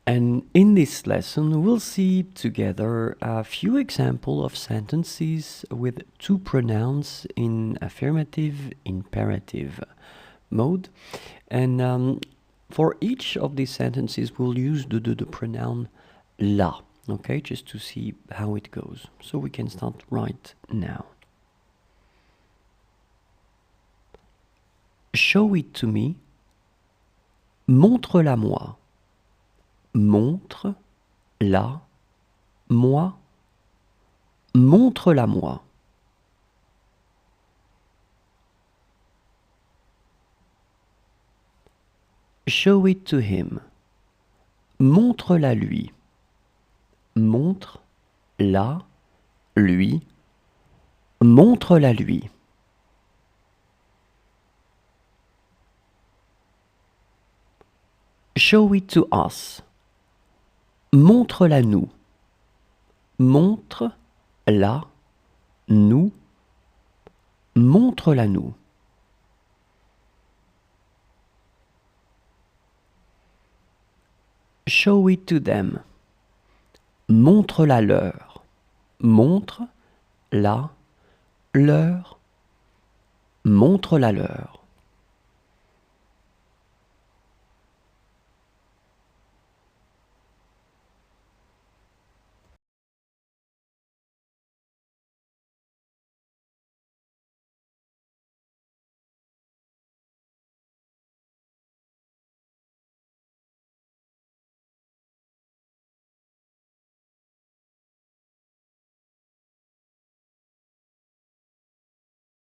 And in this lesson, we'll see together a few examples of sentences with two pronouns in affirmative, imperative mode. And for each of these sentences, we'll use the pronoun la, okay, just to see how it goes. So we can start right now. Show it to me. Montre-la moi. Montre-la moi. Montre-la moi. Show it to him. Montre-la lui. Montre-la lui. Montre-la lui. Show it to us. Montre-la nous. Montre-la nous. Montre-la nous. Show it to them. Montre-la leur. Montre-la leur. Montre-la leur.